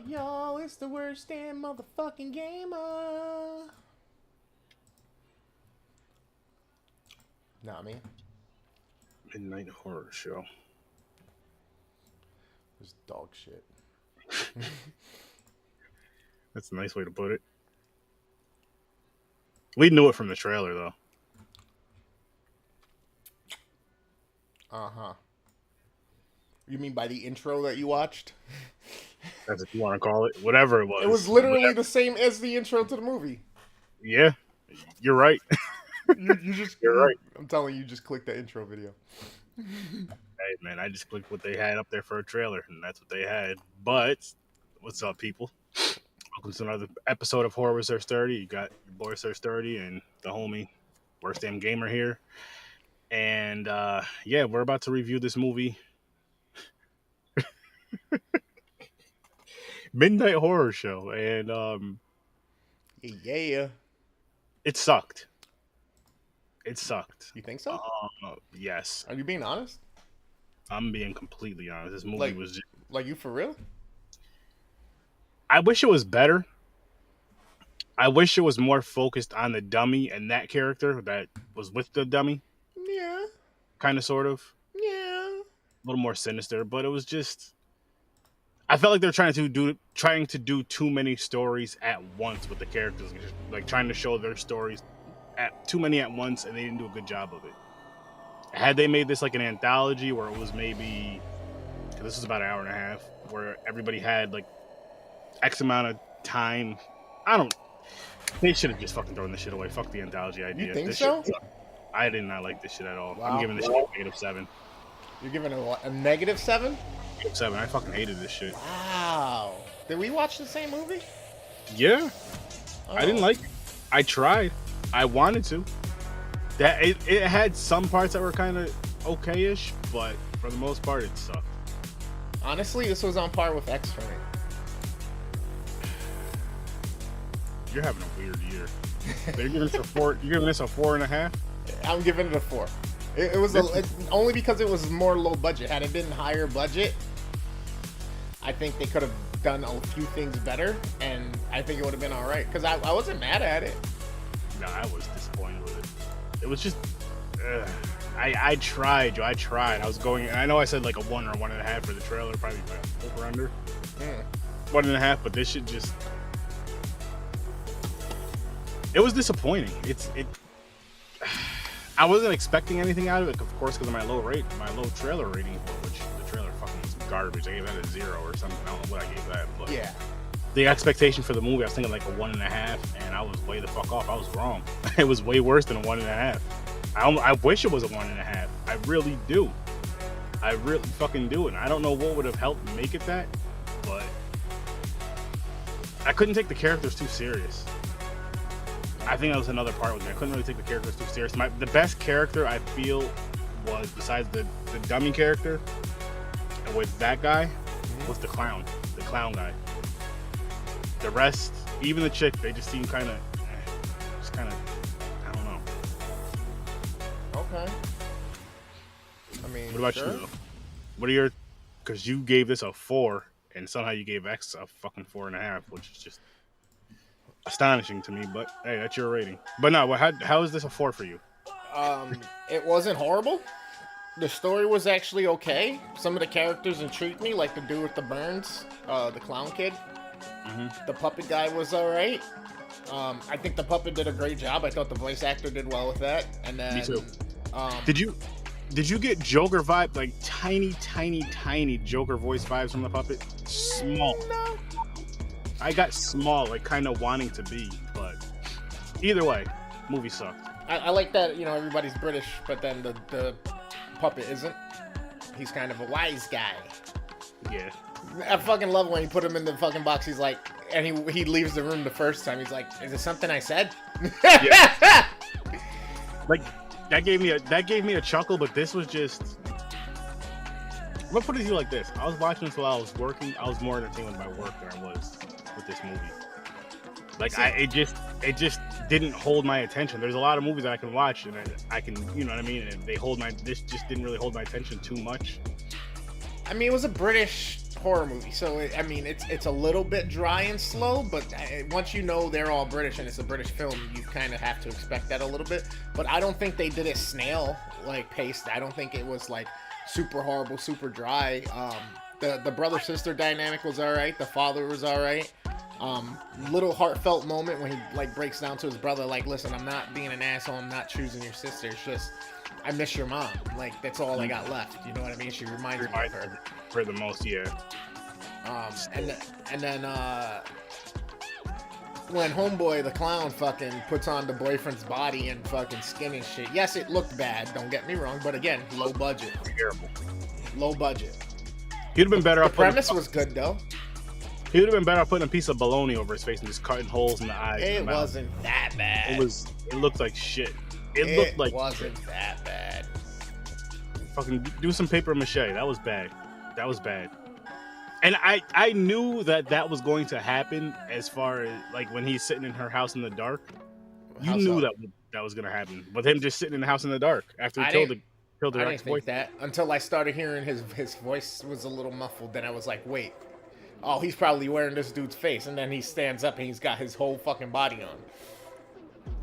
Y'all, it's the worst damn motherfucking gamer. Not me. Midnight horror show. It's dog shit. That's a nice way to put it. We knew it from the trailer, though. Uh-huh. You mean by the intro that you watched? That's what you want to call it. Whatever it It was was. literally the same as the intro to the movie. Yeah, you're right. You just, You're right. I'm telling you, just click the intro video. Hey, man, I just clicked what they had up there for a trailer, and that's what they had. But, what's up, people? Welcome to another episode of Horror Research 30. You got your boy Search 30 and the homie Worst Damn Gamer here. And, yeah, we're about to review this movie, Midnight Horror Show. And, Yeah. it sucked. It sucked. You think so? Yes. Are you being honest? I'm being completely honest. This movie Like- was just... Like you for real? I wish it was better. I wish it was more focused on the dummy and that character that was with the dummy. Yeah. Kind of, sort of. Yeah. A little more sinister, but it was just... I felt like they're trying to do too many stories at once with the characters. Like, trying to show their stories too many at once, and they didn't do a good job of it. Had they made this like an anthology where it was maybe... Cause this is about an hour and a half, where everybody had like X amount of time. They should have just fucking thrown this shit away. Fuck the anthology idea. You think This so? shit, I did not like this shit at all. Wow. I'm giving this shit a -7. You're giving it a -7? -7. I fucking hated this shit. Wow. Did we watch the same movie? Yeah, Oh. I didn't like it. I tried. I wanted to. It had some parts that were kind of okay-ish, but for the most part, it sucked. Honestly, this was on par with X for me. You're having a weird year. They're giving us a 4. You're giving us a 4.5. I'm giving it a 4. It was only because it was more low budget. Had it been higher budget, I think they could have done a few things better, and I think it would have been all right. Because I wasn't mad at it. No, I was disappointed with it. It was just... I tried, Joe. I tried. I was going... I know I said like a 1 or 1.5 for the trailer, probably over-under. 1.5, but this shit just... It was disappointing. I wasn't expecting anything out of it, of course, because of my low trailer rating, which the trailer fucking was garbage. I gave that a 0 or something. I don't know what I gave that, but Yeah. the expectation for the movie, I was thinking like a 1.5, and I was way the fuck off. I was wrong. It was way worse than a 1.5. I wish it was a 1.5. I really do. I really fucking do, and I don't know what would have helped make it that, but I couldn't take the characters too serious. I think that was another part with me. I couldn't really take the characters too serious. The best character I feel was, besides the dummy character, and with that guy, was the clown guy. The rest, even the chick, they just seem kind of, I don't know. Okay. I mean, What about sure. you, though? What are your, because you gave this a 4, and somehow you gave X a fucking 4.5, which is just astonishing to me, but hey, that's your rating. But no, how is this a 4 for you? It wasn't horrible. The story was actually okay. Some of the characters intrigued me, like the dude with the burns, the clown kid. Mm-hmm. The puppet guy was alright. I think the puppet did a great job. I thought the voice actor did well with that. And then, Me too. Did you get Joker vibe, like tiny Joker voice vibes from the puppet? Small. No. I got small, like kind of wanting to be, but either way, movie sucked. I like that, everybody's British, but then the puppet isn't. He's kind of a wise guy. Yeah. I fucking love when you put him in the fucking box. He's like, and he leaves the room the first time. He's like, "Is it something I said?" Yeah. Like that gave me a chuckle, but this was just. I'm gonna put it to you like this: I was watching this while I was working. I was more entertained with my work than I was with this movie. Like it just didn't hold my attention. There's a lot of movies that I can watch and I can, you know what I mean, and this just didn't really hold my attention too much. I mean, it was a British horror movie, so I mean, it's a little bit dry and slow. But once you know they're all British and it's a British film, you kind of have to expect that a little bit. But I don't think they did it snail like paced. I don't think it was like super horrible, super dry. The brother sister dynamic was all right. The father was all right. Little heartfelt moment when he like breaks down to his brother, like, listen, I'm not being an asshole. I'm not choosing your sister. It's just I miss your mom. Like, that's all I got left. You know what I mean? She reminds me of her. For the most, yeah. And then when Homeboy the clown fucking puts on the boyfriend's body and fucking skin and shit. Yes, it looked bad. Don't get me wrong, but again, low budget. Terrible. Low budget. He'd have been better off. The premise was good though. He would have been better off putting a piece of bologna over his face and just cutting holes in the eyes. It wasn't that bad. It looked like shit. It looked like wasn't that bad. Fucking do some paper mache. That was bad. That was bad. And I knew that was going to happen as far as like when he's sitting in her house in the dark. You knew that was going to happen. With him just sitting in the house in the dark after he killed the I didn't think that until I started hearing his voice was a little muffled. Then I was like, wait. Oh, he's probably wearing this dude's face. And then he stands up and he's got his whole fucking body on.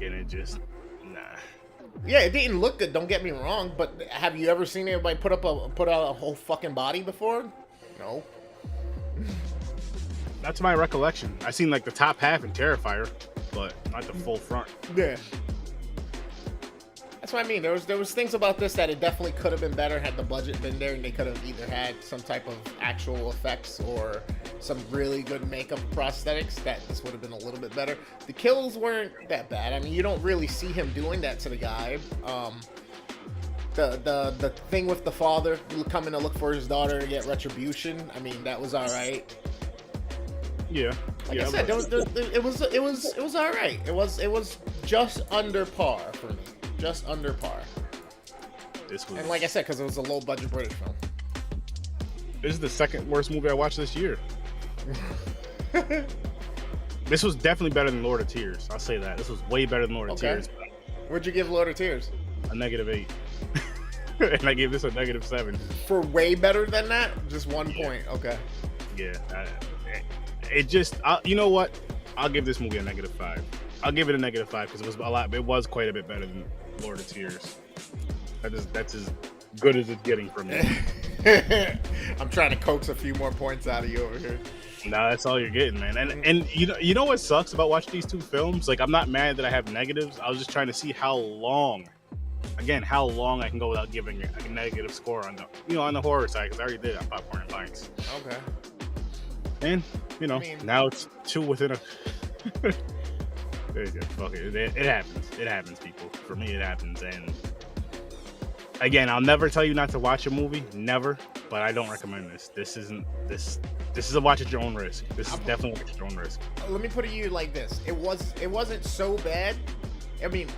And it just, nah. Yeah, it didn't look good, don't get me wrong. But have you ever seen anybody put out a whole fucking body before? No. That's my recollection. I seen like the top half in Terrifier, but not the full front. Yeah. That's what I mean. There was things about this that it definitely could have been better had the budget been there, and they could have either had some type of actual effects or some really good makeup prosthetics. That this would have been a little bit better. The kills weren't that bad. I mean, you don't really see him doing that to the guy. The thing with the father coming to look for his daughter to get retribution. I mean, that was all right. Yeah. Like I said, it was all right. It was just under par for me. Just under par. And like I said, because it was a low budget British film. This is the second worst movie I watched this year. This was definitely better than Lord of Tears. I'll say that. This was way better than Lord of Tears. Where'd you give Lord of Tears? A -8. And I gave this a -7. For way better than that? Just 1 point. Okay. Yeah. It just, you know what? I'll give this movie a -5. I'll give it a -5 because it was quite a bit better than Lord of Tears. That's as good as it's getting from me. I'm trying to coax a few more points out of you over here. No, that's all you're getting, man. And you know what sucks about watching these two films? Like, I'm not mad that I have negatives. I was just trying to see how long I can go without giving a negative score on the horror side, because I already did on Popcorn and Pints. Okay. And now it's 2 within a. Fuck it. It happens. It happens, people. For me, it happens. And again, I'll never tell you not to watch a movie. Never. But I don't recommend this. This is a watch at your own risk. This is definitely watch at your own risk. Let me put it to you like this. It wasn't so bad. I mean,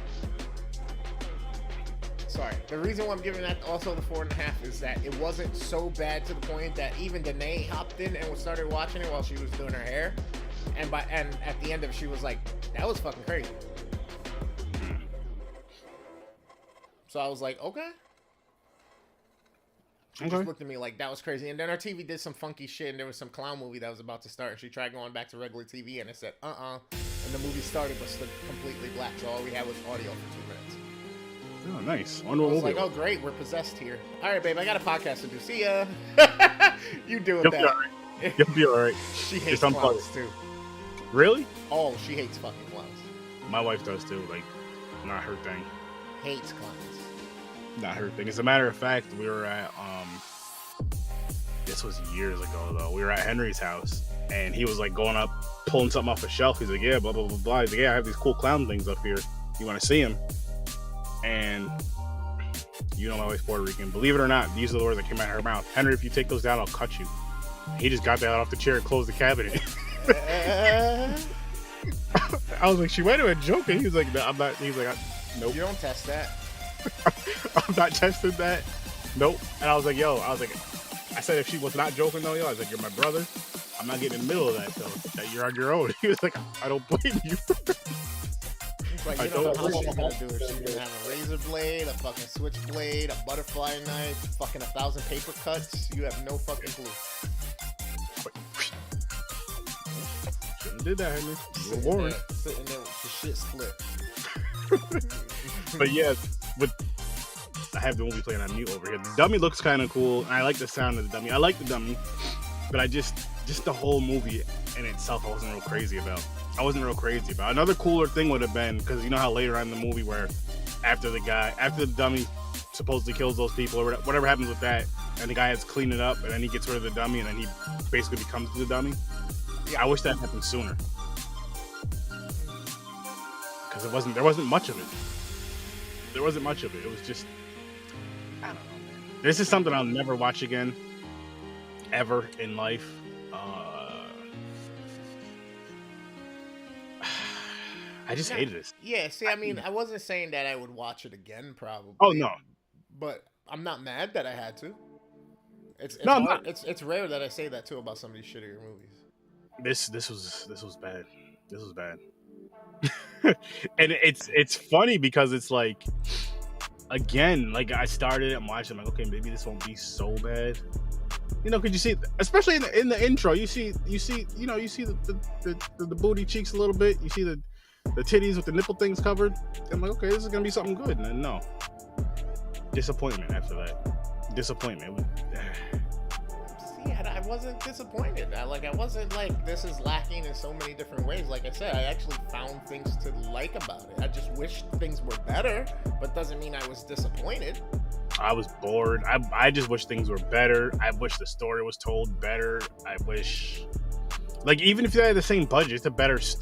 sorry. The reason why I'm giving that also the 4.5 is that it wasn't so bad to the point that even Danae hopped in and started watching it while she was doing her hair. And at the end of it, she was like, that was fucking crazy. So I was like, okay. She just looked at me like, that was crazy. And then our TV did some funky shit, and there was some clown movie that was about to start. And she tried going back to regular TV, and it said, And the movie started, but stood completely black. So all we had was audio for 2 minutes. Oh, nice. I was like, oh, great, we're possessed here. All right, babe, I got a podcast to do. See ya. You doing that. You'll be all right. She hates clowns, too. Really? Oh, she hates fucking clowns. My wife does, too. Like, not her thing. Hates clowns. Not her thing. As a matter of fact, we were at, this was years ago, though. We were at Henry's house, and he was, like, going up, pulling something off a shelf. He's like, yeah, blah, blah, blah, blah. He's like, yeah, I have these cool clown things up here. You want to see them? And my wife's Puerto Rican. Believe it or not, these are the words that came out of her mouth. Henry, if you take those down, I'll cut you. He just got that off the chair and closed the cabinet. I was like, she might have been joking. He was like, no, I'm not. He's like, nope. You don't test that. I'm not testing that. Nope. And I was like, I said, if she was not joking though, I was like, you're my brother. I'm not getting in the middle of that though. That you're on your own. He was like, I don't blame you. Like, you don't know how she's gonna do it. She's gonna have a razor blade, a fucking switchblade, a butterfly knife, fucking 1,000 paper cuts. You have no fucking clue. did that, Henry. You were warned. Sitting there with the shit split. But yeah, I have the movie playing on mute over here. The dummy looks kind of cool, and I like the sound of the dummy. I like the dummy, but I just the whole movie in itself, I wasn't real crazy about. Another cooler thing would have been, because you know how later on in the movie where after the dummy supposedly kills those people or whatever happens with that, and the guy has to clean it up, and then he gets rid of the dummy, and then he basically becomes the dummy. Yeah, I wish that happened sooner, because there wasn't much of it. It was just, I don't know, man. This is something I'll never watch again, ever in life. I just hated this. Yeah, see, I mean, I wasn't saying that I would watch it again, probably. Oh no, but I'm not mad that I had to. It's rare that I say that too about some of these shittier movies. This was bad. This was bad. And it's funny because it's like, again, like I started and watched. I'm like, okay, maybe this won't be so bad. You know, could you see, especially in the intro, you see the booty cheeks a little bit. You see the titties with the nipple things covered. I'm like, okay, this is gonna be something good. And then no, disappointment after that. Disappointment. See, I wasn't disappointed. I wasn't like, this is lacking in so many different ways. Like I said, I actually found things to like about it. I just wish things were better, but doesn't mean I was disappointed. I was bored. I just wish things were better. I wish the story was told better. I wish, like, even if they had the same budget,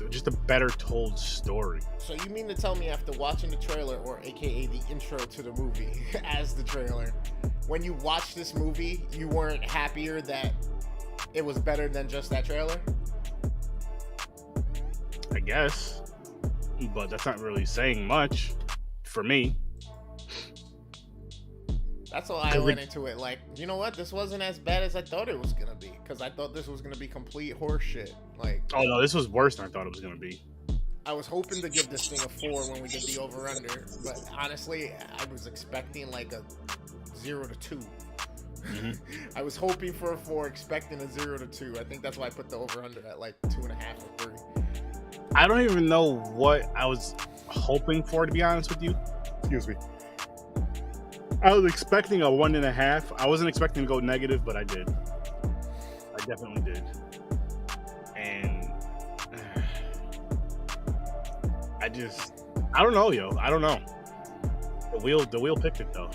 just a better told story. So you mean to tell me after watching the trailer, or AKA the intro to the movie as the trailer, when you watched this movie, you weren't happier that it was better than just that trailer? I guess, but that's not really saying much for me. That's why I went into it like, you know what? This wasn't as bad as I thought it was gonna be, because I thought this was gonna be complete horseshit. Like, oh no, this was worse than I thought it was gonna be. I was hoping to give this thing a 4 when we did the over/under, but honestly, I was expecting like a 0 to 2. Mm-hmm. I was hoping for a 4, expecting a 0 to 2. I think that's why I put the over/under at like 2.5 or 3. I don't even know what I was hoping for, to be honest with you. Excuse me. I was expecting a 1.5. I wasn't expecting to go negative, but I did. I definitely did. And I don't know, yo. I don't know. The wheel picked it though.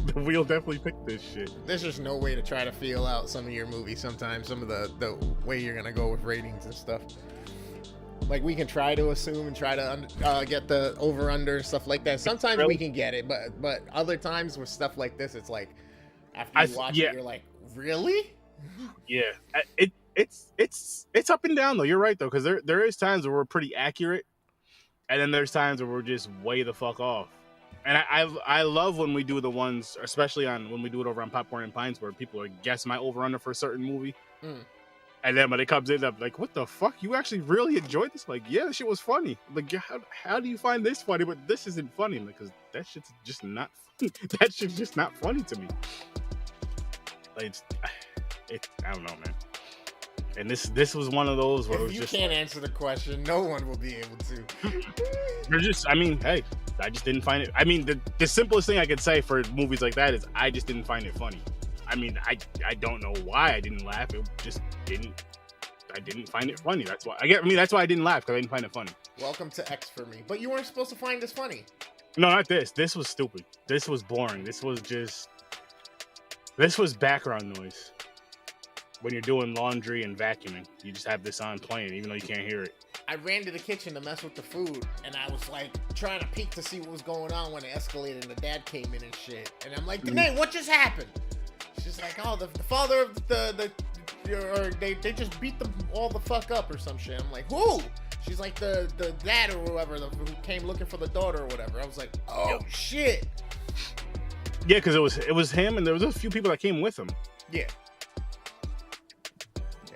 The wheel definitely picked this shit. There's just no way to try to feel out some of your movies sometimes, some of the way you're gonna go with ratings and stuff. Like, we can try to assume and try to get the over/under and stuff like that. Sometimes we can get it, but other times with stuff like this, it's like, after you watch it, you're like, really? Yeah, it's up and down though. You're right though, because there is times where we're pretty accurate, and then there's times where we're just way the fuck off. And I love when we do the ones, especially when we do it over on Popcorn and Pints, where people are guess my over/under for a certain movie. And then when it comes in, I'm like, what the fuck? You actually really enjoyed this? Like, yeah, this shit was funny. Like, how do you find this funny, but this isn't funny? Because that shit's just not funny. That shit's just not funny to me. Like, I don't know, man. And this was one of those where it was you just, can't answer the question, no one will be able to. You're just, I mean, hey, I just didn't find it. I mean, the simplest thing I could say for movies like that is I just didn't find it funny. I mean, I don't know why I didn't laugh. It just didn't. I didn't find it funny. That's why. That's why I didn't laugh, because I didn't find it funny. Welcome to X for me. But you weren't supposed to find this funny. No, not this. This was stupid. This was boring. This was background noise. When you're doing laundry and vacuuming, you just have this on playing, even though you can't hear it. I ran to the kitchen to mess with the food, and I was like trying to peek to see what was going on when it escalated and the dad came in and shit. And I'm like, Danae, what just happened? She's like, oh, the father of or they just beat them all the fuck up or some shit. I'm like, who? She's like, the dad or whoever who came looking for the daughter or whatever. I was like, oh shit. Yeah, because it was him, and there was a few people that came with him. Yeah.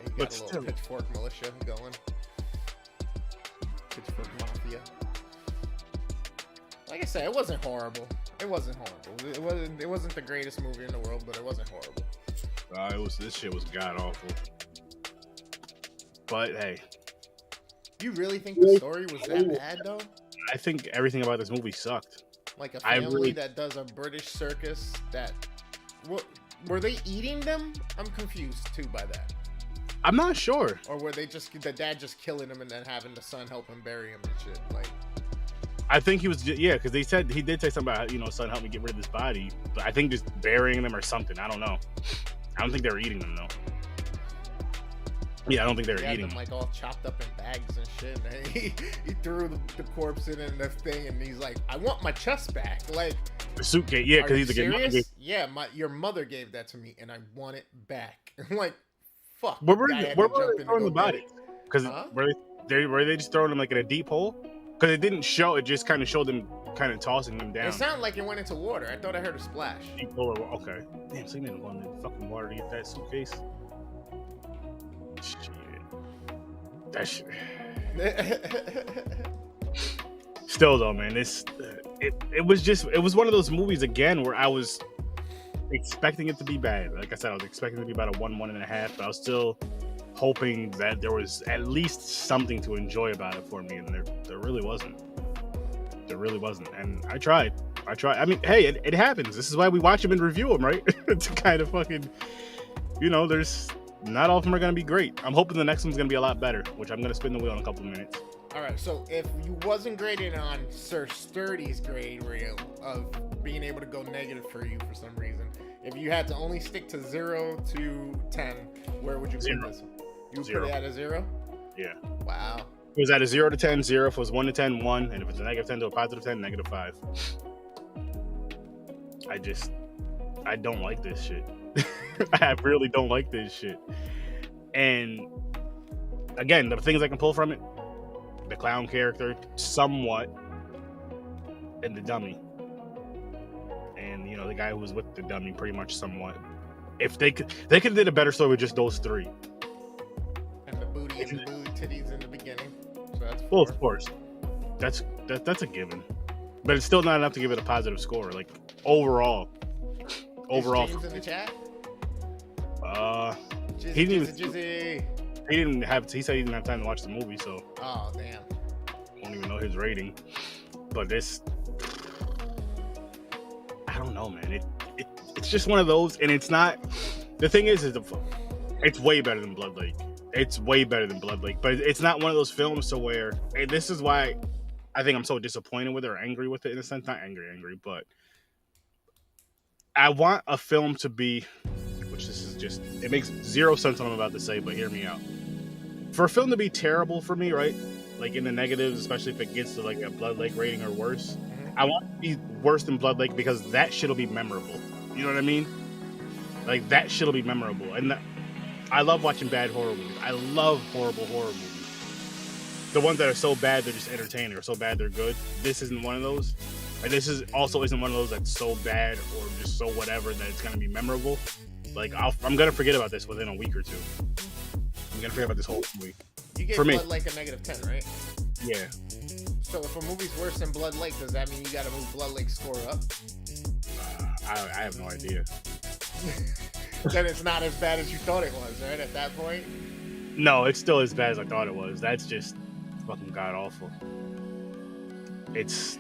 You got a little pitchfork militia going. Pitchfork mafia. Like I said, it wasn't horrible. It wasn't the greatest movie in the world, but it wasn't horrible. This shit was god awful. But hey, You really think the story was that bad though? I think everything about this movie sucked. Like a I family really, that does a British circus that what were they eating them? I'm confused too by that. I'm not sure. Or were they just the dad just killing him and then having the son help him bury him and shit? Like, I think he was, yeah, because he did say something about, son, help me get rid of this body. But I think just burying them or something. I don't know. I don't think they were eating them though. Yeah, I don't think they were had eating them like all chopped up in bags and shit. And he threw the corpse in the thing, and he's like, "I want my chest back." Like the suitcase. Yeah, because he's serious? like, Yeah, your mother gave that to me, and I want it back. I'm like, fuck. where were they throwing the body? Because were they just throwing them like in a deep hole? Because it didn't show. It just kind of showed them kind of tossing them down. It sounded like it went into water. I thought I heard a splash. Deep hole. Okay. Damn, so you didn't go in the fucking water to get that suitcase. Shit. That shit. Still though, man, it was one of those movies again where I was expecting it to be bad. Like I said, I was expecting it to be about a 1.5, but I was still hoping that there was at least something to enjoy about it for me, and there really wasn't. There really wasn't. And I tried. I mean, hey, it happens. This is why we watch them and review them, right? To kind of fucking, there's not all of them are going to be great. I'm hoping the next one's going to be a lot better, which I'm going to spin the wheel in a couple of minutes. All right, so if you wasn't graded on Sir Sturdy's grade reel of being able to go negative for you for some reason, if you had to only stick to 0 to 10, where would you put this? You would put it at a 0? Yeah. Wow. It was at a 0 to 10, 0. If it was 1 to 10, 1. And if it's a negative 10 to a positive 10, negative 5. I don't like this shit. I really don't like this shit. And again, the things I can pull from it, the clown character, somewhat, and the dummy. And, the guy who was with the dummy, pretty much somewhat. If they could have did a better story with just those three. And the booty and the booty titties in the beginning. So that's 4. Well, of course. That's a given. But it's still not enough to give it a positive score. Like, overall. Is James in the chat? He said he didn't have time to watch the movie, so. Oh, damn. I don't even know his rating. But this, I don't know, man. It's just one of those, and it's not. The thing is it's way better than Blood Lake. It's way better than Blood Lake, but it's not one of those films to where. And this is why I think I'm so disappointed with it or angry with it in a sense. Not angry, but I want a film to be, which this is just, it makes zero sense what I'm about to say, but hear me out. For a film to be terrible for me, right? Like in the negatives, especially if it gets to like a Blood Lake rating or worse, I want it to be worse than Blood Lake because that shit'll be memorable. You know what I mean? Like that shit'll be memorable. And I love watching bad horror movies. I love horrible horror movies. The ones that are so bad they're just entertaining or so bad they're good. This isn't one of those. And this isn't one of those that's so bad or just so whatever that it's gonna be memorable. Like I'm gonna forget about this within a week or two. I'm gonna forget about this whole movie. You gave Blood Lake a negative 10, right? Yeah. So if a movie's worse than Blood Lake, does that mean you gotta move Blood Lake's score up? I have no idea. Then it's not as bad as you thought it was, right? At that point? No, it's still as bad as I thought it was. That's just fucking god awful. It's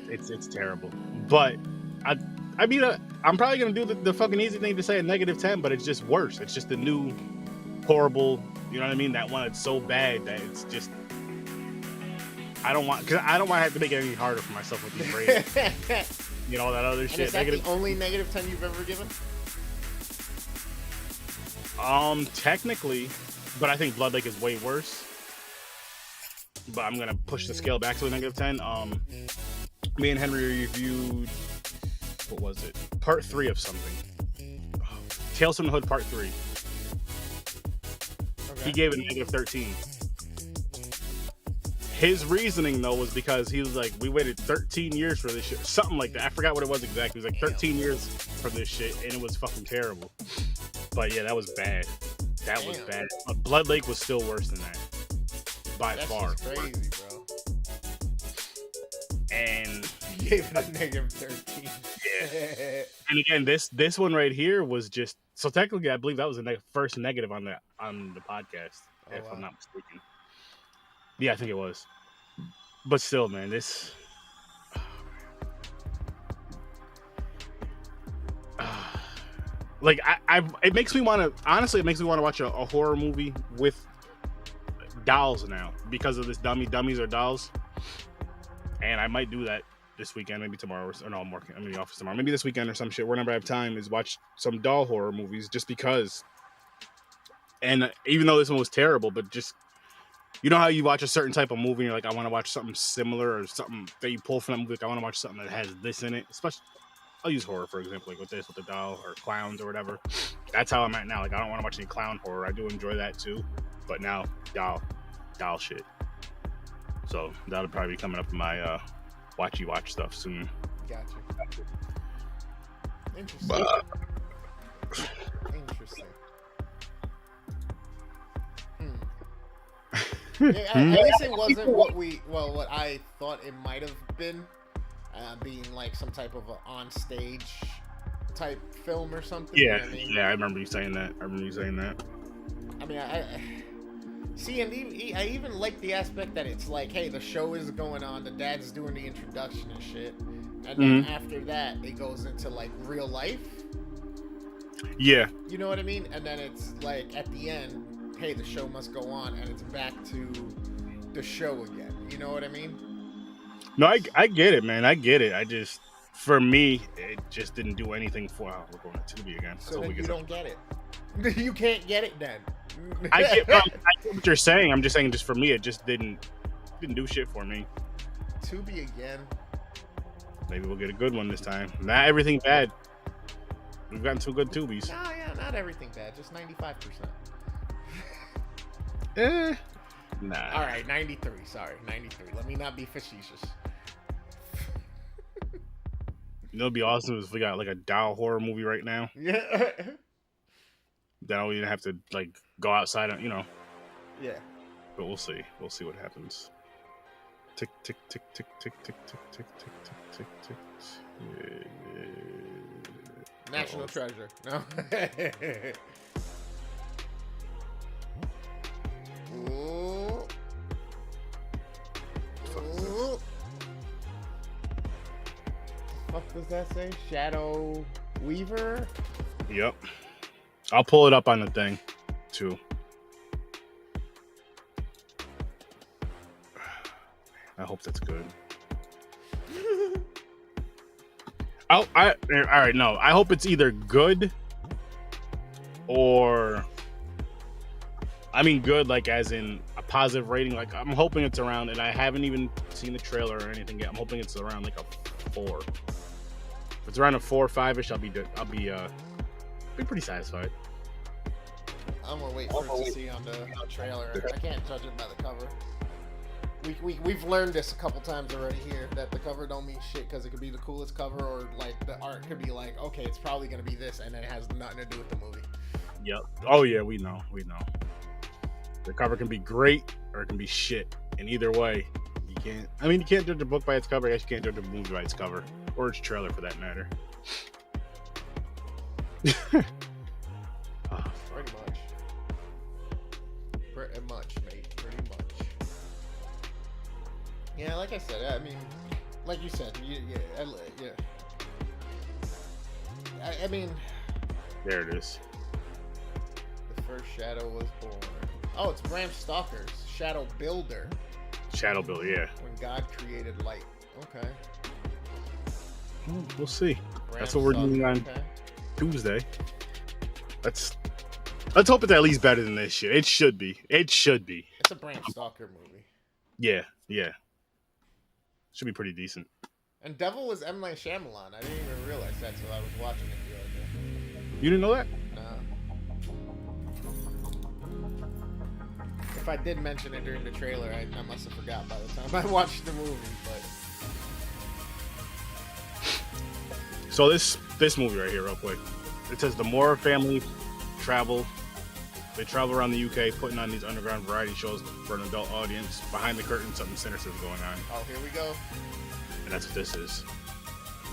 terrible. But I mean, I'm probably gonna do the fucking easy thing to say a negative 10, but it's just worse. It's just the new horrible. You know what I mean? That one that's so bad that it's just. I don't want to have to make it any harder for myself with these ratings. All that other shit. Is that the only negative 10 you've ever given? Technically, but I think Blood Lake is way worse. But I'm gonna push the scale back to a negative 10. Me and Henry reviewed, what was it? Part 3 of something. Tales from the Hood Part 3. Okay. He gave it a negative 13. His reasoning though was because he was like, we waited 13 years for this shit, something like that. I forgot what it was exactly. It was like 13 years for this shit, and it was fucking terrible. But yeah, that was bad. That was bad. Blood Lake was still worse than that, by far. That's crazy, bro. And you gave it a negative 13. Yeah. And again, this one right here was just so technically, I believe that was the first negative on the podcast, if I'm not mistaken. Yeah, I think it was. But still, man, this. Like it makes me want to. Honestly, it makes me want to watch a horror movie with dolls now because of this dummies or dolls, and I might do that this weekend, maybe tomorrow. Or no, I'm working. I'm in the office tomorrow. Maybe this weekend or some shit. Whenever I have time, is watch some doll horror movies just because. And even though this one was terrible, but just you know how you watch a certain type of movie and you're like, I want to watch something similar or something that you pull from that movie. Like, I want to watch something that has this in it. Especially, I'll use horror for example, like with this, with the doll or clowns or whatever. That's how I'm at now. Like, I don't want to watch any clown horror. I do enjoy that too, but now doll shit. So that'll probably be coming up in my watch stuff soon. Gotcha. Interesting. Interesting. Yeah, at least it wasn't what I thought it might have been, being like some type of a on-stage type film or something. Yeah, you know what I mean? yeah, I remember you saying that. I mean, I see, and I even like the aspect that it's like, hey, the show is going on, the dad's doing the introduction and shit, and then after that, it goes into like real life. Yeah. You know what I mean? And then it's like at the end, hey, the show must go on, and it's back to the show again. You know what I mean? No, I get it, man. I get it. I just, for me, it just didn't do anything for. Oh, we're going to Tubi again. So then you don't get it. You can't get it then. I get what you're saying. I'm just saying, just for me, it just didn't do shit for me. Tubi again. Maybe we'll get a good one this time. Not everything bad. We've gotten some good Tubis. No, yeah, not everything bad. Just 95%. Nah. All right, 93. Sorry, 93. Let me not be facetious. You know, it'd be awesome if we got like a doll horror movie right now. Yeah. Then we didn't have to like go outside, you know. Yeah. But we'll see. We'll see what happens. Tick tick tick tick tick tick tick tick tick tick tick tick. National treasure. No. Ooh. Ooh. What does that say? Shadow Weaver? Yep. I'll pull it up on the thing too. I hope that's good. All right, no. I hope it's either good or, I mean, good, like as in a positive rating. Like I'm hoping it's around, and I haven't even seen the trailer or anything yet. I'm hoping it's around like a 4. If it's around a 4 or 5ish, I'll be pretty satisfied. I'm gonna wait for it to see on the trailer. I can't judge it by the cover. We've learned this a couple times already here, that the cover don't mean shit because it could be the coolest cover, or like the art could be like, okay, it's probably gonna be this, and then it has nothing to do with the movie. Yep. Oh yeah, we know. The cover can be great or it can be shit, and either way, you can't judge a book by its cover. I guess you can't judge a movie by its cover or its trailer for that matter. Pretty much, mate. Pretty much. Yeah, like I said, I mean, like you said, yeah. I mean, there it is. The first shadow was born. Oh, it's Bram Stoker's Shadow Builder. Shadow Builder, yeah. When God created light. Okay. We'll see. Bram That's what we're doing on okay. Tuesday. Let's hope it's at least better than this shit. It should be. It's a Bram Stoker movie. Yeah. Should be pretty decent. And Devil was M. Night Shyamalan. I didn't even realize that until I was watching it the other day. You didn't know that? No. If I did mention it during the trailer, I must have forgot by the time I watched the movie. But so this movie right here, real quick. It says the Moore family travel around the UK, putting on these underground variety shows for an adult audience. Behind the curtain, something sinister is going on. Oh, here we go. And that's what this is.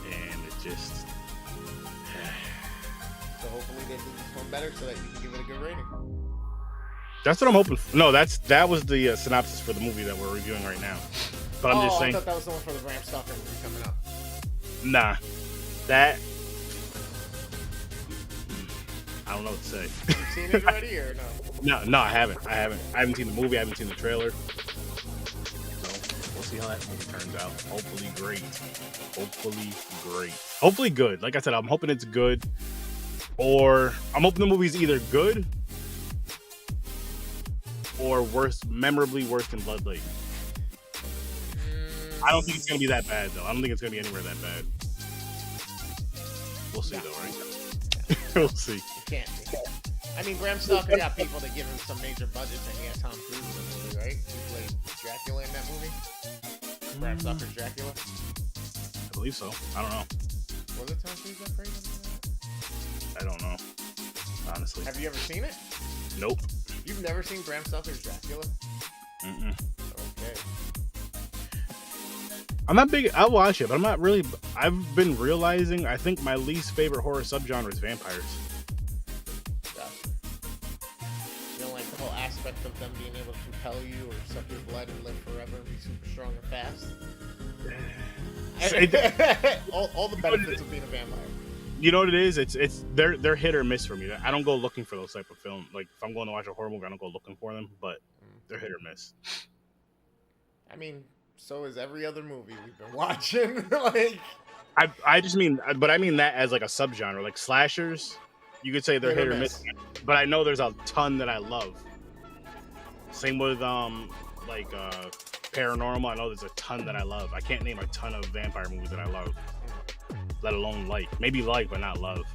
And it just... So hopefully they do this one better so that you can give it a good rating. That's what I'm hoping for. No, that was the synopsis for the movie that we're reviewing right now. But I'm just saying. I thought that was the one for the Bram Stoker movie coming up. Nah, that. I don't know what to say. Have you seen it already or no? No, I haven't. I haven't seen the movie. I haven't seen the trailer. So we'll see how that movie turns out. Hopefully great. Hopefully good. Like I said, I'm hoping it's good. Or I'm hoping the movie's either good or worse, memorably worse than Blood Lake. I don't think it's gonna be that bad though. I don't think it's gonna be anywhere that bad. We'll see though, right? We'll see. It can't be. I mean, Bram Stoker got people to give him some major budgets, and he had Tom Cruise in the movie, right? He played Dracula in that movie. Bram Stoker's Dracula. I believe so. I don't know. Was it Tom Cruise that played him? I don't know. Honestly. Have you ever seen it? Nope. You've never seen Bram Stoker's Dracula? Mm-mm. Okay. I'm not big. I'll watch it, but I'm not really. I've been realizing. I think my least favorite horror subgenre is vampires. Gotcha. You don't like the whole aspect of them being able to compel you or suck your blood and live forever and be super strong and fast? all the benefits of being a vampire. You know what it is? It's they're hit or miss for me. I don't go looking for those type of film. Like if I'm going to watch a horror movie, I don't go looking for them. But they're hit or miss. I mean, so is every other movie we've been watching. Like, I just mean, but I mean that as like a subgenre, like slashers. You could say they're hit or miss, but I know there's a ton that I love. Same with like paranormal. I know there's a ton that I love. I can't name a ton of vampire movies that I love, let alone like. Maybe like, but not love.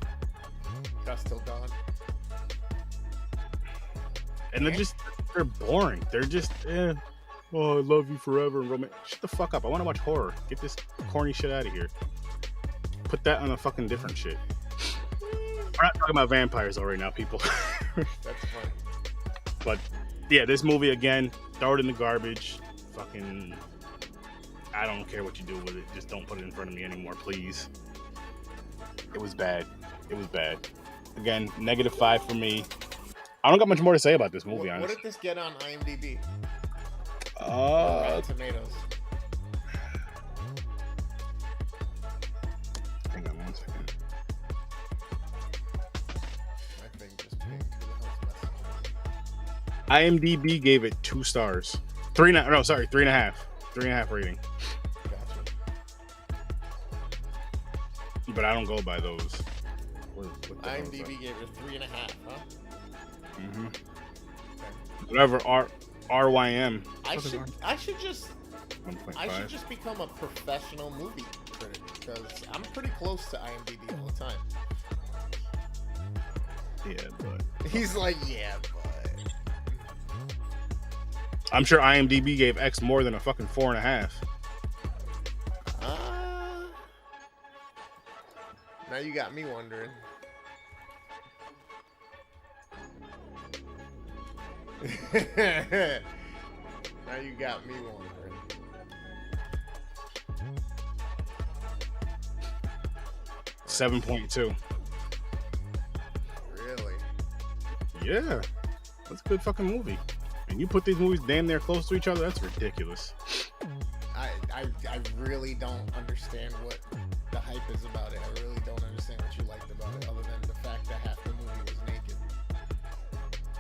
Dusk Till Dawn. And they're boring. They're just oh, I love you forever and romance. Shut the fuck up. I want to watch horror. Get this corny shit out of here. Put that on a fucking different shit. We're not talking about vampires though right now, people. That's fun. But yeah, this movie again, throw it in the garbage. Fucking, I don't care what you do with it. Just don't put it in front of me anymore, please. It was bad. Again, -5 for me. I don't got much more to say about this movie, honestly. What did this get on IMDb? Rotten Tomatoes. Hang on 1 second. My thing just pinged. Who the hell's messing? IMDb gave it 2 stars. 3.5. 3.5 rating. Gotcha. But I don't go by those. What IMDb gave it 3.5, huh? Mm-hmm. Okay. Whatever. RYM. I should just 1.5. become a professional movie critic because I'm pretty close to IMDb all the time. Yeah, but He's like, yeah, but I'm sure IMDb gave X more than a fucking 4.5. Now you got me wondering. Now you got me wondering. $7.2. Really? Yeah, that's a good fucking movie. And you put these movies damn near close to each other, that's ridiculous. I really don't understand what the hype is about it. I really don't understand what you liked about it, other than the fact that half the movie was naked.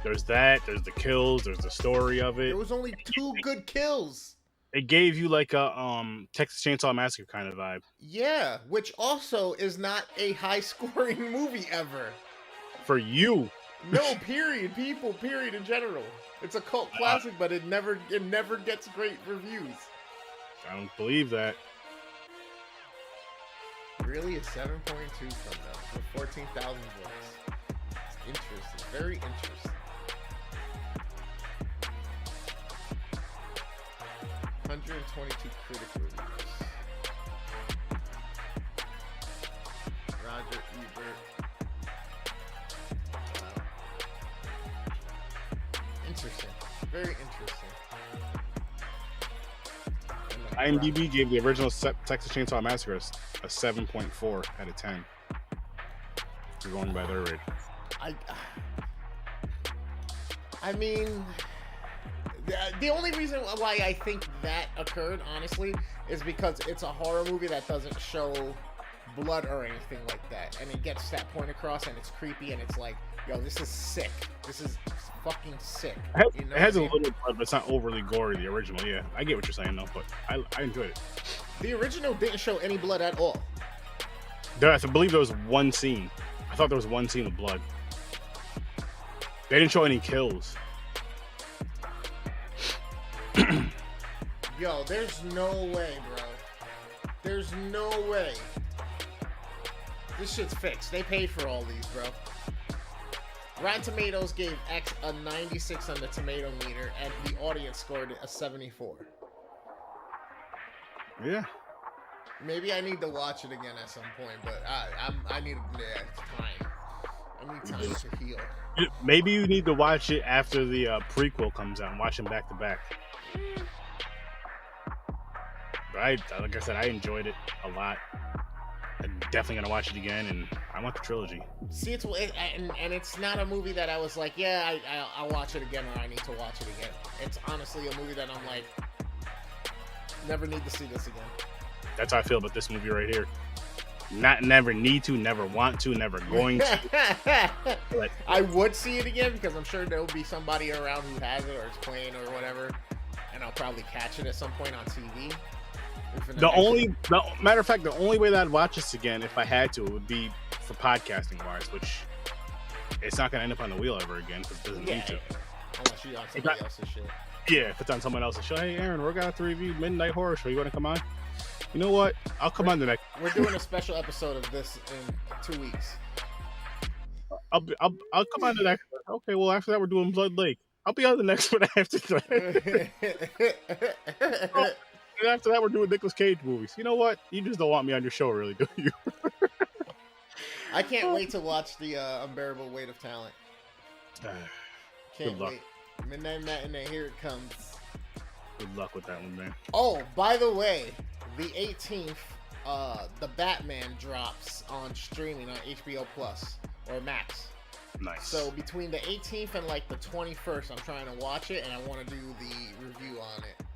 There's that, there's the kills, there's the story of it. There was only 2 good kills. It gave you like a Texas Chainsaw Massacre kind of vibe. Yeah, which also is not a high-scoring movie ever. For you. No, period. People, period, in general. It's a cult classic, but it never gets great reviews. I don't believe that. Really, a 7.2 from them with 14,000 votes. It's interesting. Very interesting. 122 critic reviews. Roger Ebert. Wow. Interesting. Very interesting. IMDb gave the original Texas Chainsaw Massacre a 7.4 out of 10. You're going by their rating. I mean, the only reason why I think that occurred, honestly, is because it's a horror movie that doesn't show blood or anything like that, and it gets that point across, and it's creepy, and it's like, yo, this is sick. This is fucking sick. You know It has what I a mean? little blood, but it's not overly gory. The original, yeah, I get what you're saying though, but I enjoyed it. The original didn't show any blood at all. I believe there was one scene. I thought there was one scene of blood. They didn't show any kills. Yo, there's no way, bro. There's no way. This shit's fixed. They paid for all these, bro. Rotten Tomatoes gave X a 96 on the tomato meter, and the audience scored it a 74. Yeah. Maybe I need to watch it again at some point, but I need time. I need time to heal. Maybe you need to watch it after the prequel comes out and watch them back to back. But like I said, I enjoyed it a lot. I'm definitely gonna watch it again, and I want the trilogy. See, and it's not a movie that I was like, yeah, I'll watch it again, or I need to watch it again. It's honestly a movie that I'm like, never need to see this again. That's how I feel about this movie right here. Never need to, never want to, never going to. But I would see it again because I'm sure there'll be somebody around who has it or it's playing or whatever, and I'll probably catch it at some point on TV. Matter of fact, the only way that I'd watch this again, if I had to, it would be for podcasting wise, which it's not gonna end up on the wheel ever again because it doesn't need to. Unless you're on somebody else's shit. Yeah, if it's on someone else's show. Hey, Aaron, we're gonna review Midnight Horror Show. You want to come on? You know what? I'll come on the next. We're doing a special episode of this in 2 weeks. I'll come on the next one. Okay, well after that we're doing Blood Lake. I'll be on the next one after that. And after that we're doing Nicolas Cage movies. You know what? You just don't want me on your show, really, do you? I can't wait to watch the Unbearable Weight of Talent. Can't wait. Midnight Matinee, here it comes. Good luck with that one, man. Oh, by the way, the 18th, the Batman drops on streaming on HBO Plus or Max. Nice. So between the 18th and like the 21st, I'm trying to watch it, and I want to do the review on it.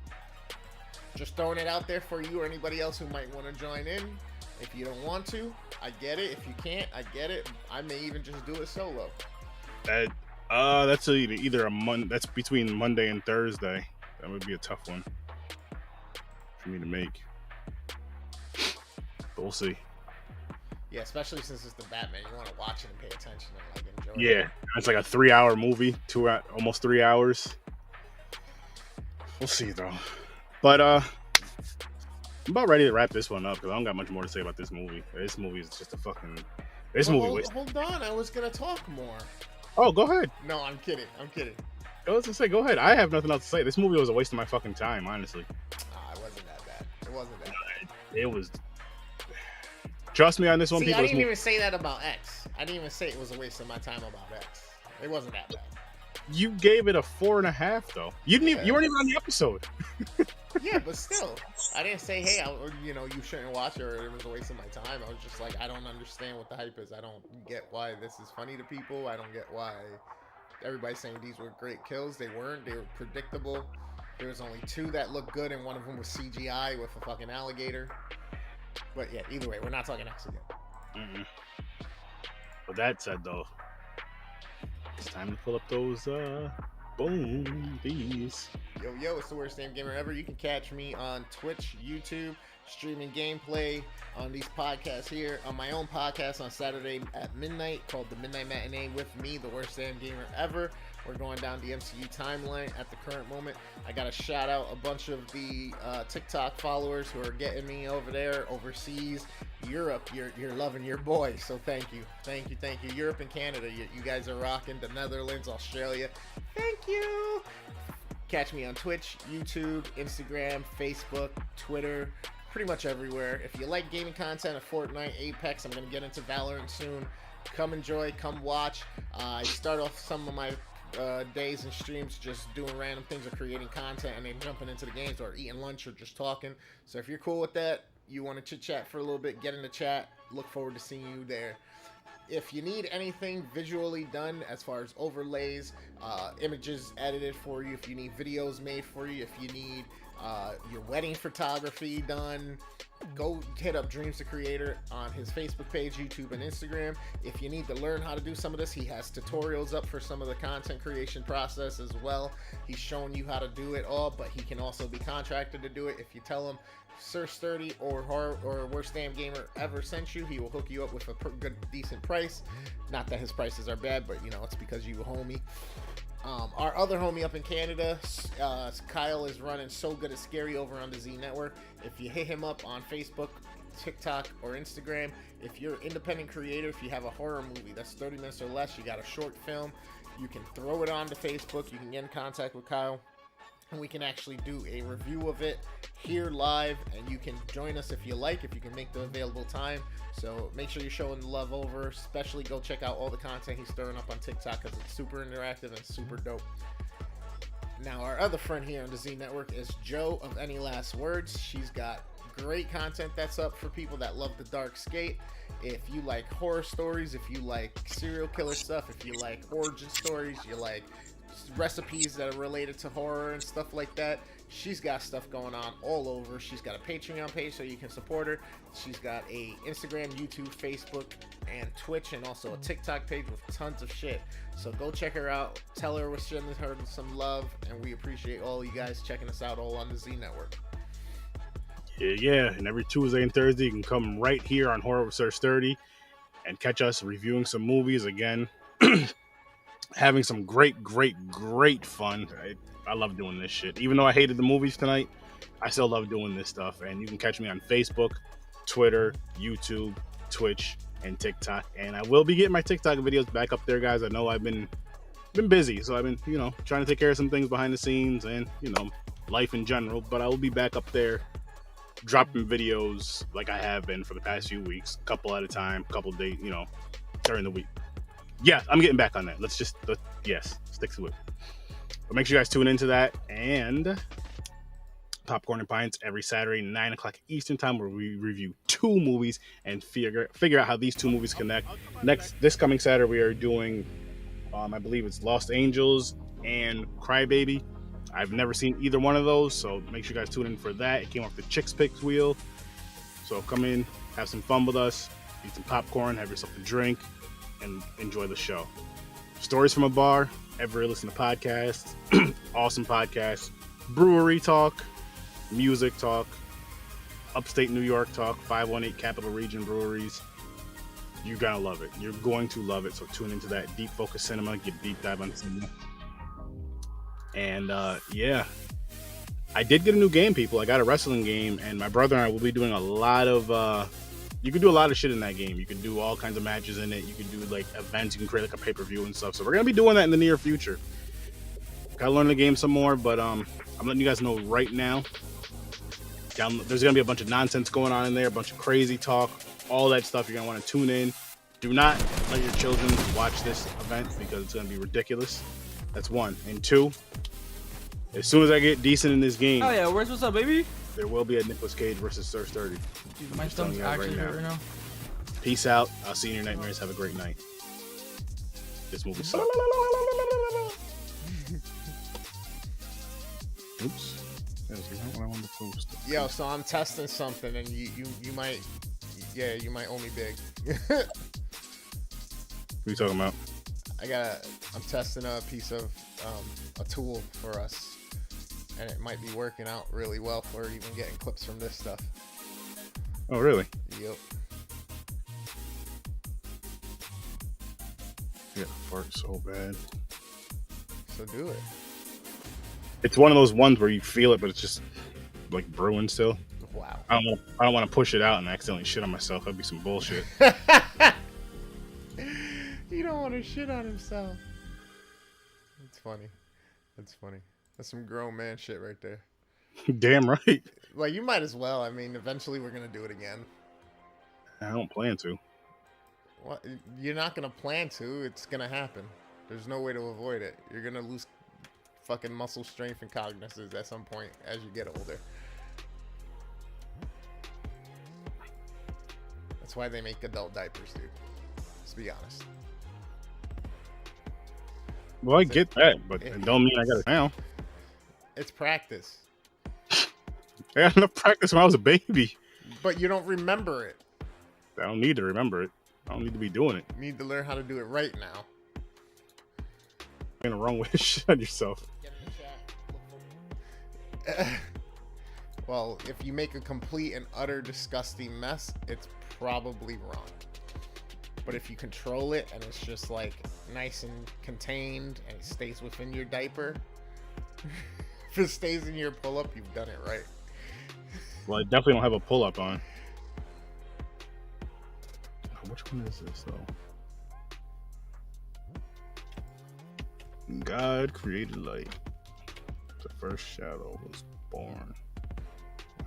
Just throwing it out there for you or anybody else who might want to join in. If you don't want to, I get it. If you can't, I get it. I may even just do it solo. That's either a month. That's between Monday and Thursday. That would be a tough one for me to make. But we'll see. Yeah, especially since it's the Batman, you want to watch it and pay attention and like enjoy it. Yeah, it's like a 3-hour movie, almost 3 hours. We'll see though. But I'm about ready to wrap this one up because I don't got much more to say about this movie. This movie is just a fucking. Hold on, I was gonna talk more. Oh, go ahead. No, I'm kidding. I was gonna say, go ahead. I have nothing else to say. This movie was a waste of my fucking time, honestly. It wasn't that bad. It wasn't that bad. It was. Trust me on this one. See, people. I didn't even say that about X. I didn't even say it was a waste of my time about X. It wasn't that bad. You gave it a 4.5, though. You didn't. Even, you weren't even on the episode. Yeah, but still, I didn't say, hey, you shouldn't watch it or it was a waste of my time. I was just like, I don't understand what the hype is. I don't get why this is funny to people. I don't get why everybody's saying these were great kills. They weren't. They were predictable. There was only 2 that looked good, and one of them was CGI with a fucking alligator. But yeah, either way, we're not talking X again. Mm-mm. With that said, though, it's time to pull up those these. Yo, it's the worst damn gamer ever. You can catch me on Twitch, YouTube, streaming gameplay on these podcasts here, on my own podcast on Saturday at midnight called The Midnight Matinee with me, the worst damn gamer ever. We're going down the MCU timeline at the current moment. I got to shout out a bunch of the TikTok followers who are getting me over there, overseas, Europe. You're loving your boy, so thank you. Europe and Canada, you guys are rocking. The Netherlands, Australia, thank you. Catch me on Twitch, YouTube, Instagram, Facebook, Twitter, pretty much everywhere. If you like gaming content of Fortnite, Apex, I'm going to get into Valorant soon. Come enjoy, come watch. I start off some of my days and streams just doing random things or creating content and then jumping into the games or eating lunch or just talking. So if you're cool with that, you want to chit chat for a little bit, get in the chat. Look forward to seeing you there. if you need anything visually done as far as overlays, images edited for you, if you need videos made for you, if you need your wedding photography done, go hit up Dreams the Creator on his Facebook page, YouTube, and Instagram. If you need to learn how to do some of this, he has tutorials up for some of the content creation process as well. He's showing you how to do it all, but he can also be contracted to do it. If you tell him Sir Sturdy or Worst Damn Gamer ever sent you, he will hook you up with a good, decent price. Not that his prices are bad, but it's because you a homie. Our other homie up in Canada, Kyle, is running So Good It's Scary over on the Z Network. If you hit him up on Facebook, TikTok, or Instagram, if you're an independent creator, if you have a horror movie that's 30 minutes or less, you got a short film, you can throw it onto Facebook, you can get in contact with Kyle, and we can actually do a review of it here live, and you can join us if you like, if you can make the available time. So make sure you're showing the love over, especially go check out all the content he's throwing up on TikTok, because it's super interactive and super dope. Now, our other friend here on the Z Network is Joe of Any Last Words. She's got great content that's up for people that love the dark skate. If you like horror stories, if you like serial killer stuff, if you like origin stories, you like recipes that are related to horror and stuff like that, she's got stuff going on all over. She's got a Patreon page so you can support her. She's got a Instagram, YouTube, Facebook, and Twitch, and also a TikTok page with tons of shit. So go check her out. Tell her we're sending her some love, and we appreciate all you guys checking us out all on the Z Network. Yeah. And every Tuesday and Thursday, you can come right here on Horror with Sir Sturdy and catch us reviewing some movies again. Having some great fun. I love doing this shit. Even though I hated the movies tonight, I still love doing this stuff. And you can catch me on Facebook, Twitter, YouTube, Twitch, and TikTok. And I will be getting my TikTok videos back up there, guys. I know I've been busy, so I've been, trying to take care of some things behind the scenes and, life in general. But I will be back up there dropping videos like I have been for the past few weeks, couple at a time, couple days, during the week. Yeah, I'm getting back on that. Yes, stick to it. But make sure you guys tune into that. And Popcorn and Pints every Saturday, 9 o'clock Eastern time, where we review 2 movies and figure out how these 2 movies connect. This coming Saturday, we are doing, I believe it's Lost Angels and Crybaby. I've never seen either one of those, so make sure you guys tune in for that. It came off the Chicks Picks wheel. So come in, have some fun with us, eat some popcorn, have yourself a drink, and enjoy the show. Stories from a Bar, ever listen to podcasts, awesome podcasts, brewery talk, music talk, upstate New York talk, 518 Capital Region Breweries. You're gonna love it. You're going to love it. So tune into that. Deep Focus Cinema, get deep dive on cinema. And I did get a new game, people. I got a wrestling game, and my brother and I will be doing a lot of you can do a lot of shit in that game. You can do all kinds of matches in it. You can do like events. You can create like a pay-per-view and stuff. So we're gonna be doing that in the near future. Gotta learn the game some more, but I'm letting you guys know right now. There's gonna be a bunch of nonsense going on in there, a bunch of crazy talk, all that stuff. You're gonna want to tune in. Do not let your children watch this event because it's gonna be ridiculous. That's 1. And 2, as soon as I get decent in this game, oh yeah, what's up, baby? There will be a Nicolas Cage versus Sir Sturdy. Dude, my stomach's actually hurt right now. Peace out. I'll see you in your nightmares. Have a great night. This movie sucks. Oops. That was not what I wanted to post. Yo, so I'm testing something, and you might owe me big. What are you talking about? I'm testing a piece of a tool for us. And it might be working out really well for even getting clips from this stuff. Oh, really? Yep. Yeah, fart so bad. So do it. It's one of those ones where you feel it, but it's just like brewing still. Wow. I don't want to push it out and accidentally shit on myself. That'd be some bullshit. You don't want to shit on himself. It's funny. That's funny. That's some grown man shit right there. Damn right. Well, you might as well. I mean, eventually we're going to do it again. I don't plan to. What? You're not going to plan to. It's going to happen. There's no way to avoid it. You're going to lose fucking muscle strength and cognizance at some point as you get older. That's why they make adult diapers, dude. Let's be honest. Well, I get that, but it don't mean I got it now. It's practice. I got enough practice when I was a baby. But you don't remember it. I don't need to remember it. I don't need to be doing it. You need to learn how to do it right now. You're in the wrong way to shit on yourself. Get in the chat. Well, if you make a complete and utter disgusting mess, it's probably wrong. But if you control it and it's just like nice and contained and it stays within your diaper, if it stays in your pull-up, you've done it right. Well, I definitely don't have a pull-up on. Which one is this, though? God created light. The first shadow was born.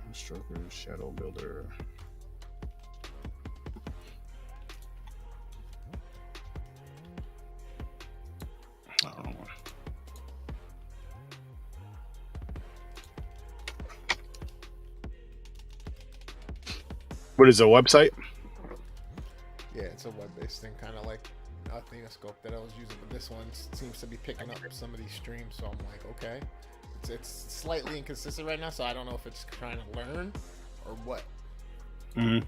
Instructor, shadow builder. I don't know. What is a website? Yeah, it's a web-based thing, kind of like Athenoscope that I was using, but this one seems to be picking up some of these streams, so I'm like, okay. It's slightly inconsistent right now, so I don't know if it's trying to learn or what. Mm-hmm.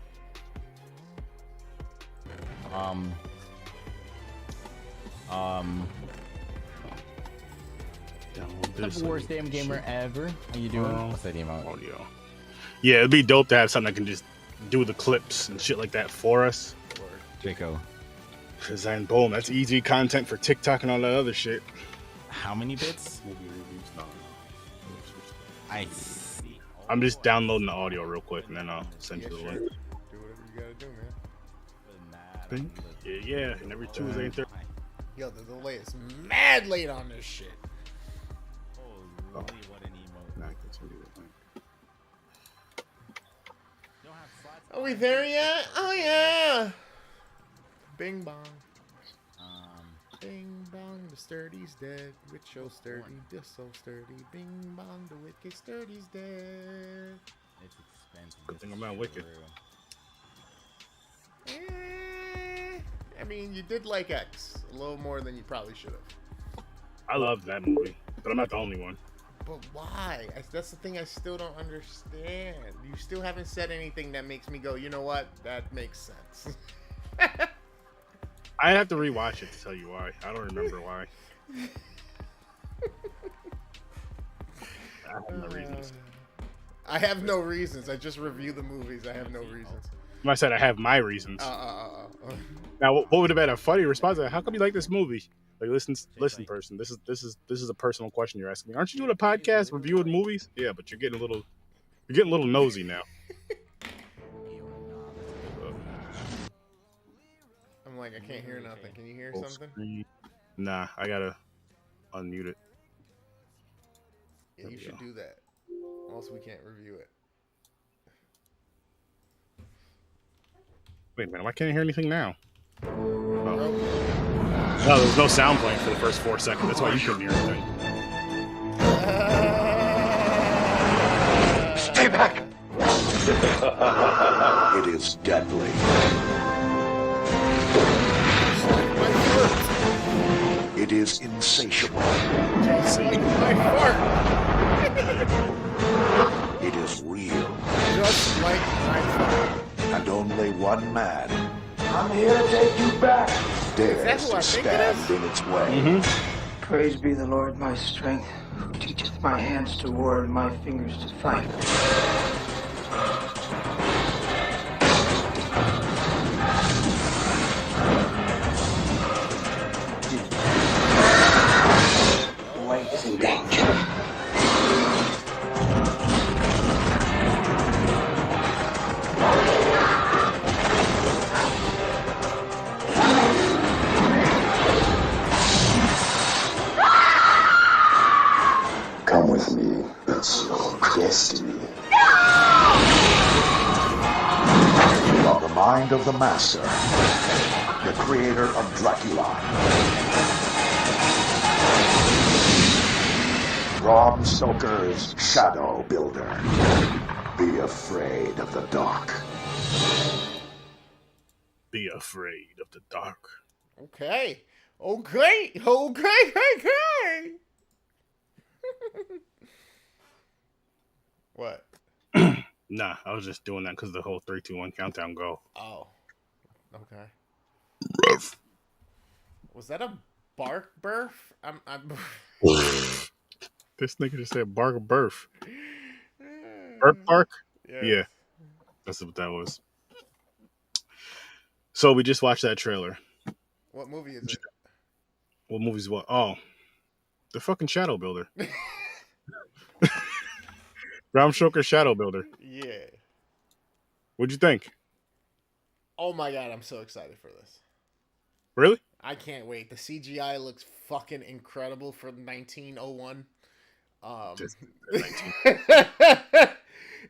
What's the worst damn gamer ever? How you doing? What's that emote? Audio. Yeah, it'd be dope to have something that can just do the clips and shit like that for us. Jaco. Cause then boom, that's easy content for TikTok and all that other shit. How many bits? I see. I'm just downloading the audio real quick and then I'll send you the link. Do whatever you gotta do, man. Yeah, and every Tuesday and Thursday. Yo, the delay is mad late on this shit. Holy, what an emote. Are we there yet? Oh yeah. Bing bong. Bing bong, the sturdy's dead. Which so sturdy, this so sturdy. Bing bong, the wicked sturdy's dead. It's expensive. Good thing I'm not wicked. I mean, you did like X a little more than you probably should have. I love that movie, but I'm not the only one. But why? That's the thing I still don't understand. You still haven't said anything that makes me go, you know what? That makes sense. I have to rewatch it to tell you why. I don't remember why. I have no reasons. I have no reasons. I just review the movies. I have no reasons. I said I have my reasons. Now, what would have been a funny response? How come you like this movie? Like, listen, person. This is a personal question you're asking me. Aren't you doing a podcast reviewing movies? Yeah, but you're getting a little nosy now. I'm like, I can't hear nothing. Can you hear something? Screen. Nah, I gotta unmute it. Yeah, you should do that. Or else we can't review it. Wait a minute, why can't I hear anything now? Oh. No, there was no sound playing for the first 4 seconds. That's why you couldn't hear anything. Stay back! It is deadly. It is insatiable. It is real. Just like my fart. And only one man. I'm here to take you back. Dares to stand in its way. Praise be the Lord my strength, who teacheth my hands to war and my fingers to fight. Waits in danger. Come with me. It's your destiny. From the mind of the master, the creator of Dracula, Bram Stoker's Shadow Builder. Be afraid of the dark. be afraid of the dark. Okay. Okay. Okay. Okay. What? Nah, I was just doing that because the whole 3, 2, 1 countdown go. Oh. Okay. Was that a bark burf? I'm This nigga just said bark of birth. Birth bark? Yes. Yeah, that's what that was. So we just watched that trailer. What movie is it? What movie's what? Oh, the fucking Shadow Builder. Ram Stoker's Shadow Builder. Yeah. What'd you think? Oh my god, I'm so excited for this. Really? I can't wait. The CGI looks fucking incredible for 1901. Just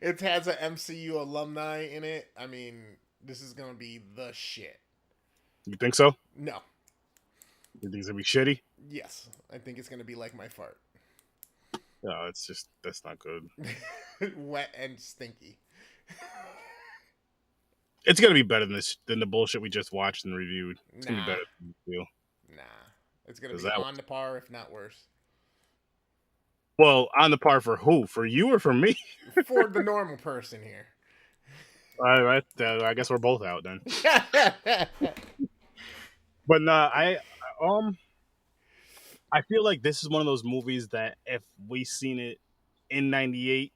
It has an MCU alumni in it. I mean, this is gonna be the shit. You think so? No. You think it's gonna be shitty? Yes. I think it's gonna be like my fart. No, it's just that's not good. Wet and stinky. It's gonna be better than the bullshit we just watched and reviewed. It's gonna be Nah. better than you feel. Nah. It's gonna Is be that- on the par, if not worse. Well, on the par for who? For you or for me? For the normal person here. All right, I guess we're both out then. But nah, I feel like this is one of those movies that if we seen it in '98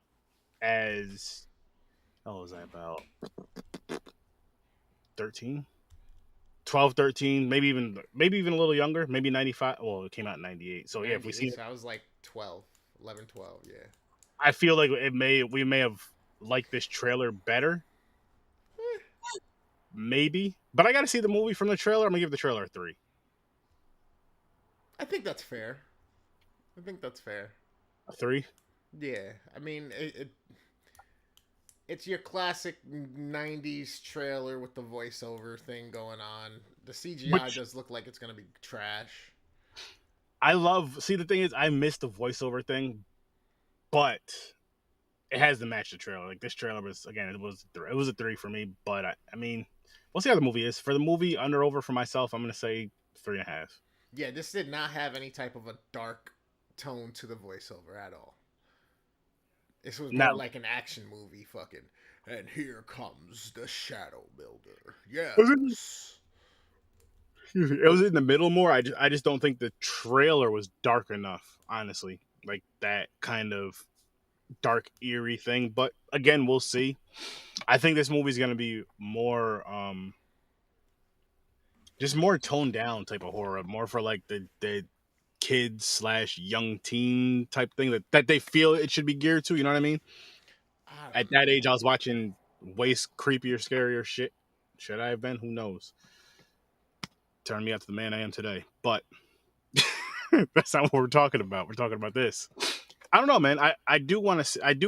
as what was I about 13? 12, 13, maybe even a little younger, maybe 95. Well, it came out in 98. So yeah, if we seen it, I was like 12, 11, 12, yeah. I feel like we may have liked this trailer better. Maybe. But I got to see the movie from the trailer. I'm going to give the trailer a 3. I think that's fair. I think that's fair. A 3? Yeah, I mean, it's your classic 90s trailer with the voiceover thing going on. The CGI does look like it's going to be trash. See, the thing is, I missed the voiceover thing, but it has to match the trailer. Like, this trailer was, again, it was a 3 for me, but I mean, we'll see how the movie is. For the movie, over for myself, I'm going to say 3.5. Yeah, this did not have any type of a dark tone to the voiceover at all. This was more like an action movie, fucking. And here comes the Shadow Builder. Yes. It was in the middle more. I just don't think the trailer was dark enough, honestly. Like that kind of dark, eerie thing. But again, we'll see. I think this movie's gonna be more just more toned down type of horror, more for like the kids / young teen type thing that they feel it should be geared to, you know what I mean? At that age I was watching way creepier, scarier shit. Should I have been? Who knows? Turned me out to the man I am today. But that's not what we're talking about. We're talking about this. I don't know, man. I do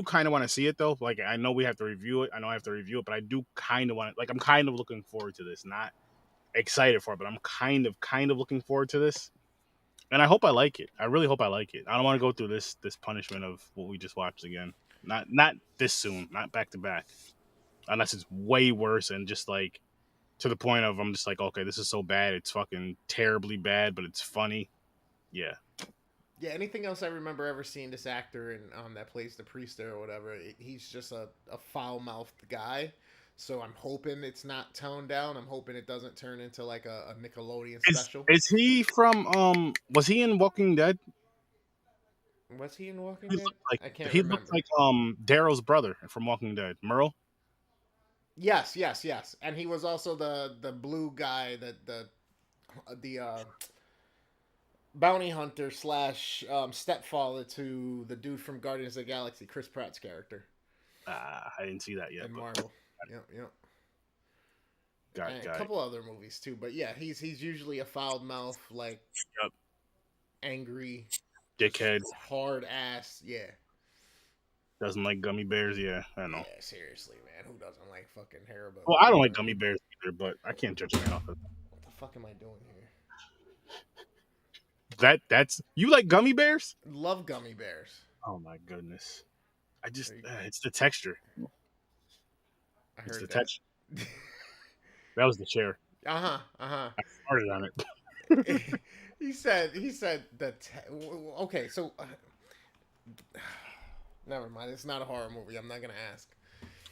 kind of want to see it though. Like, I know we have to review it. I know I have to review it, but I do kind of want to, like, I'm kind of looking forward to this. Not excited for it, but I'm kind of looking forward to this. And I hope I like it. I really hope I like it. I don't want to go through this punishment of what we just watched again. Not this soon. Not back to back. Unless it's way worse and just like to the point of I'm just like, okay, this is so bad. It's fucking terribly bad, but it's funny. Yeah. Yeah, anything else I remember ever seeing this actor in that plays the priest or whatever, he's just a foul-mouthed guy. So I'm hoping it's not toned down. I'm hoping it doesn't turn into like a Nickelodeon special. Is he from was he in Walking Dead? Was he in Walking Dead? I can't remember. He looked like Daryl's brother from Walking Dead, Merle. Yes. And he was also the blue guy, the bounty hunter / stepfather to the dude from Guardians of the Galaxy, Chris Pratt's character. I didn't see that yet. In Marvel. Yep. Got a couple other movies too, but yeah, he's usually a foul mouth, like angry, dickhead, hard ass. Yeah. Doesn't like gummy bears. Yeah, I know. Yeah, seriously, man, who doesn't like fucking Haribo? Well, I don't like gummy bears either, but I can't judge a man off of that. What the fuck am I doing here? That's you like gummy bears? Love gummy bears. Oh my goodness! I just it's the texture. I heard texture. That was the chair. Started on it. he said that. Okay, so never mind. It's not a horror movie. I'm not gonna ask.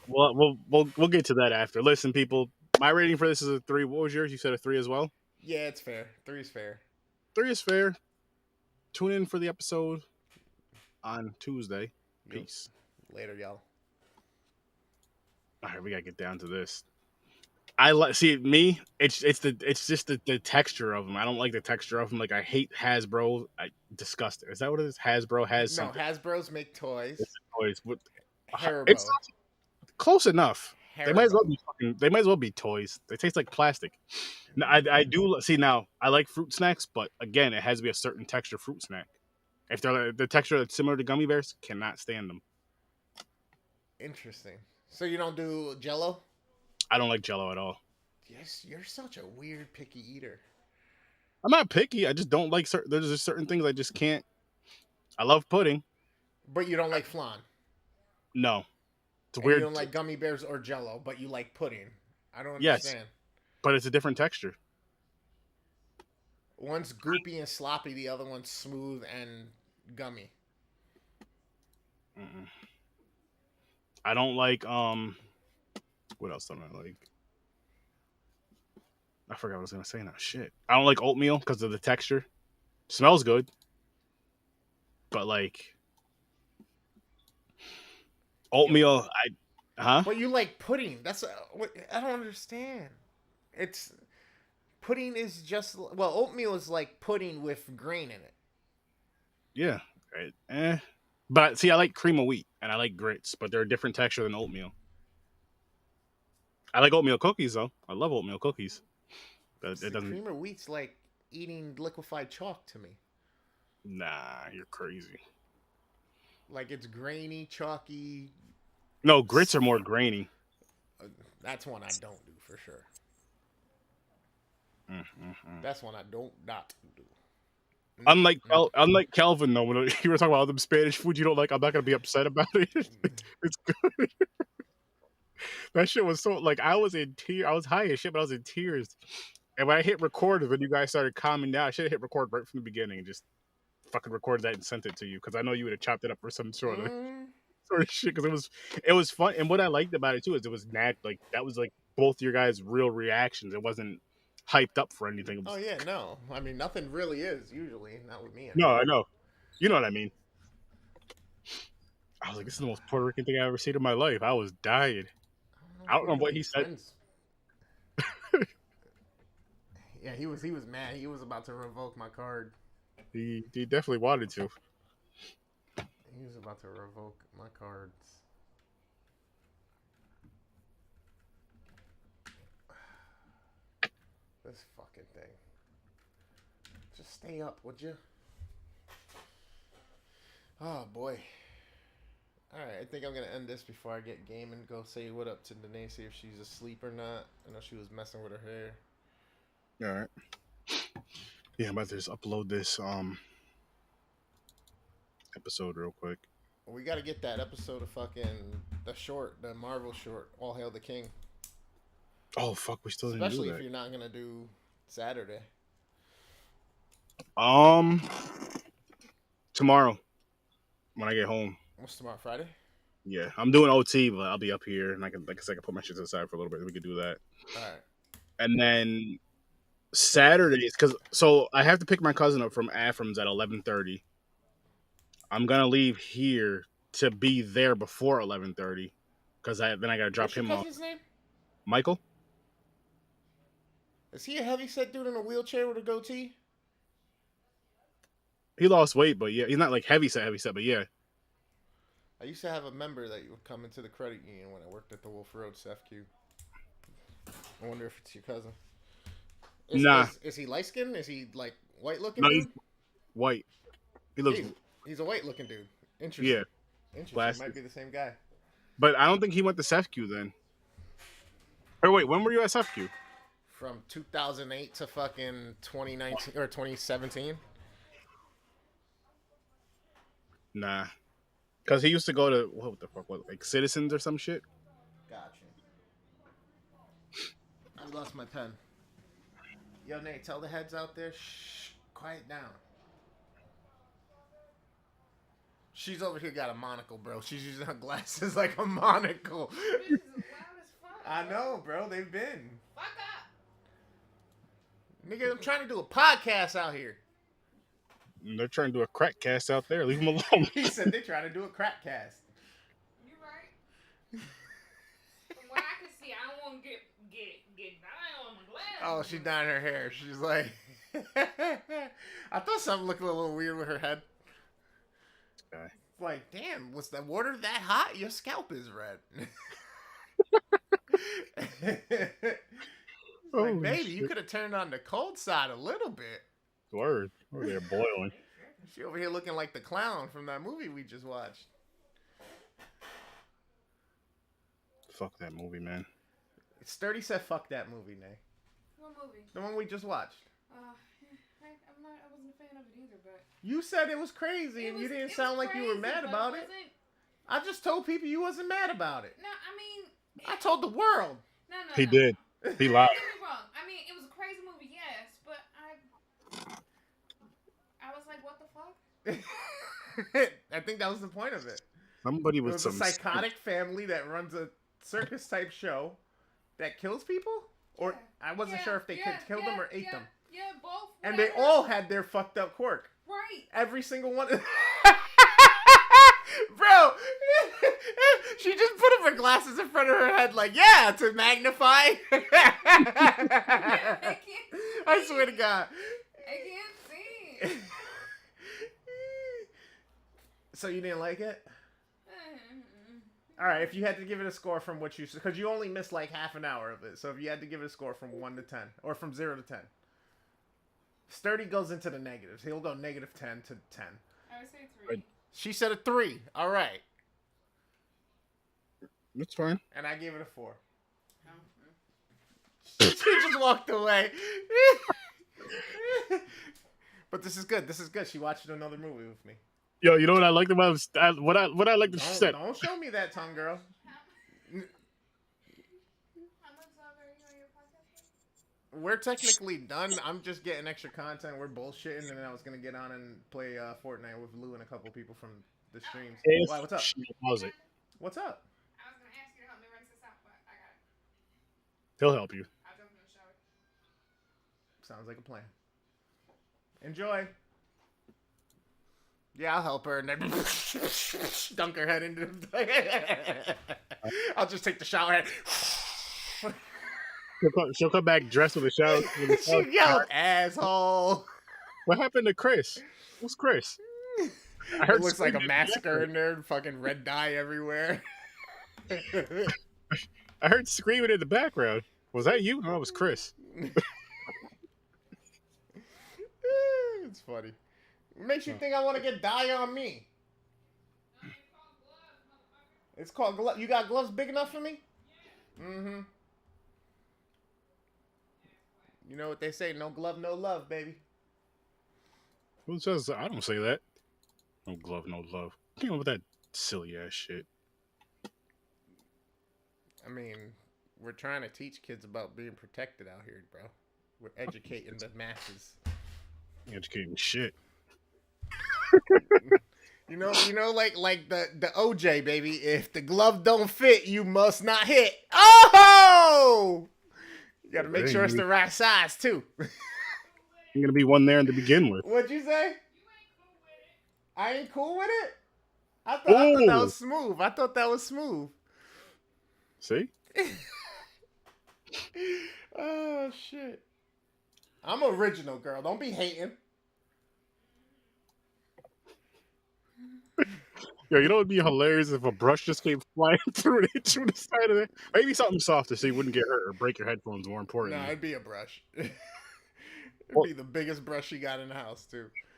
Well, we'll get to that after. Listen, people, my rating for this is a 3. What was yours? You said a 3 as well. Yeah, it's fair. Three's fair. 3 is fair. Tune in for the episode on Tuesday. Yep. Peace. Later, y'all. All right, we gotta get down to this. I like see me. It's just the texture of them. I don't like the texture of them. Like I hate Hasbro. I disgust it. Is that what it is? Hasbro has No, something. Hasbro's make toys. It's toys. It's Haribo. close enough. They might as well Haribo. be fucking. They might as well be toys. They taste like plastic. Now, I do see now. I like fruit snacks, but again, it has to be a certain texture fruit snack. If they're the texture that's similar to gummy bears, cannot stand them. Interesting. So you don't do Jello? I don't like Jello at all. Yes, you're such a weird picky eater. I'm not picky. I just don't like certain. There's just certain things I just can't. I love pudding. But you don't like flan. No, it's And weird. you don't like gummy bears or Jello, but you like pudding. I don't Yes. understand. But it's a different texture. One's goopy and sloppy, the other one's smooth and gummy. Mm-mm. I don't like what else don't I like? I forgot what I was gonna say now. Shit. I don't like oatmeal because of the texture. Smells good. But like oatmeal, But you like pudding. I don't understand. It's pudding is just oatmeal is like pudding with grain in it. Yeah. But see, I like cream of wheat and I like grits, but they're a different texture than oatmeal. I like oatmeal cookies though. I love oatmeal cookies. But it doesn't. Cream of wheat's like eating liquefied chalk to me. Nah, you're crazy. Like it's grainy, chalky. No, grits are more grainy. That's one I don't do for sure. Mm-hmm. That's one I don't not do. Unlike Calvin though, when you were talking about all them Spanish food you don't like, I'm not gonna be upset about it. It's good. That shit was so like I was in tears. I was high as shit, but I was in tears. And when I hit record, when you guys started calming down, I should have hit record right from the beginning and just fucking recorded that and sent it to you because I know you would have chopped it up for some sort of shit. Because it was fun, and what I liked about it too is it was like that was like both your guys' real reactions. It wasn't hyped up for anything. Oh yeah, no. I mean, nothing really is usually not with me. No, I know. You know what I mean. I was like, this is the most Puerto Rican thing I've ever seen in my life. I was dying. I don't know what he said. Yeah, he was mad. He was about to revoke my card. He definitely wanted to. He was about to revoke my cards. This fucking thing. Just stay up, would you? Oh boy. Alright, I think I'm gonna end this before I get game and go say what up to Danae, see if she's asleep or not. I know she was messing with her hair. Alright. Yeah, I'm about to just upload this episode real quick. We gotta get that episode of the Marvel short, All Hail the King. Oh fuck, we still didn't do that. Especially if you're not gonna do Saturday. Tomorrow when I get home. What's tomorrow, Friday? Yeah, I'm doing OT, but I'll be up here, and I can put my shit to the side for a little bit. We could do that. All right. And then Saturdays, so I have to pick my cousin up from Afram's at 11:30. I'm gonna leave here to be there before 11:30, because then I gotta drop him off. What's your cousin's name? Michael. Is he a heavyset dude in a wheelchair with a goatee? He lost weight, but yeah, he's not like heavyset, but yeah. I used to have a member that would come into the credit union when I worked at the Wolf Road CFQ. I wonder if it's your cousin. Nah. Is he light skinned? Is he like white looking? No, dude? he's white. He looks. He's a white looking dude. Interesting. Yeah. Interesting. Plastic. Might be the same guy. But I don't think he went to CFQ then. Or wait, when were you at CFQ? From 2008 to fucking 2019 or 2017. Nah. Because he used to go to, what the fuck, like Citizens or some shit? Gotcha. I lost my pen. Yo, Nate, tell the heads out there, shh, quiet down. She's over here got a monocle, bro. She's using her glasses like a monocle. Bitches is loud as fuck. I know, bro. They've been. Fuck up. Nigga, I'm trying to do a podcast out here. They're trying to do a crack cast out there. Leave them alone. He said they're trying to do a crack cast. You right. From what I can see, I don't want to get down on my glasses. Oh, she dyed her hair. She's like, I thought something looked a little weird with her head. Okay. Like, damn, was the water that hot? Your scalp is red. Like, baby, you could have turned on the cold side a little bit. Word. Oh, they're boiling. She over here looking like the clown from that movie we just watched. Fuck that movie, man. Sturdy said, "Fuck that movie, Nay." What movie? The one we just watched. I wasn't a fan of it either, but You said it was crazy, and you didn't sound like you were mad about it. Wasn't... I just told people you wasn't mad about it. No, I mean, I told the world. no. He did. He lied. Don't get me wrong. I mean, it was a crazy movie, yes, but I was like, what the fuck? I think that was the point of it. Somebody It with was a some psychotic family that runs a circus type show that kills people, or I wasn't sure if they could kill them or ate them. Yeah, both. And they whatever. all had their fucked up quirk. Right. Every single one. Bro, she just put up her glasses in front of her head like, yeah, to magnify. I swear to God. I can't see. So you didn't like it? All right, if you had to give it a score from what you... Because you only missed like half an hour of it. So if you had to give it a score from 1 to 10, or from 0 to 10. Sturdy goes into the negatives. He'll go negative 10 to 10. I would say 3. She said a 3. All right. That's fine. And I gave it a 4. She just walked away. But this is good. This is good. She watched another movie with me. Yo, you know what I liked about what I liked that she said. Don't show me that tongue, girl. How much longer are you on your podcast? We're technically done. I'm just getting extra content. We're bullshitting, and then I was gonna get on and play Fortnite with Lou and a couple people from the streams. Why? What's up? Pause it. What's up? I was going to ask you to help me rinse this out, but I got it. He'll help you. I'll jump in the shower. Sounds like a plan. Enjoy. Yeah, I'll help her and then dunk her head into the... I'll just take the shower head. She'll come back dressed with a shower. She yelled, asshole. What happened to Chris? Who's Chris? I It looks like a massacre in there. Fucking red dye everywhere. I heard screaming in the background. Was that you? No, it was Chris. It's funny. It makes you think I want to get dye on me. It's called gloves. You got gloves big enough for me? Mm-hmm. You know what they say, no glove, no love, baby. Who says I don't say that? No glove, no love. Came up with that silly ass shit. I mean, we're trying to teach kids about being protected out here, bro. We're educating the masses. Educating shit. You know, like the OJ, baby. If the glove don't fit, you must not hit. Oh! You gotta make sure it's the right size too. You're gonna be one there to begin with. What'd you say? I ain't cool with it. I thought that was smooth. I thought that was smooth. See? Oh shit! I'm original, girl. Don't be hating. Yo, you know what'd be hilarious if a brush just came flying through the side of it? Maybe something softer so you wouldn't get hurt or break your headphones, more important. No, it'd be a brush. It'd be the biggest brush you got in the house, too.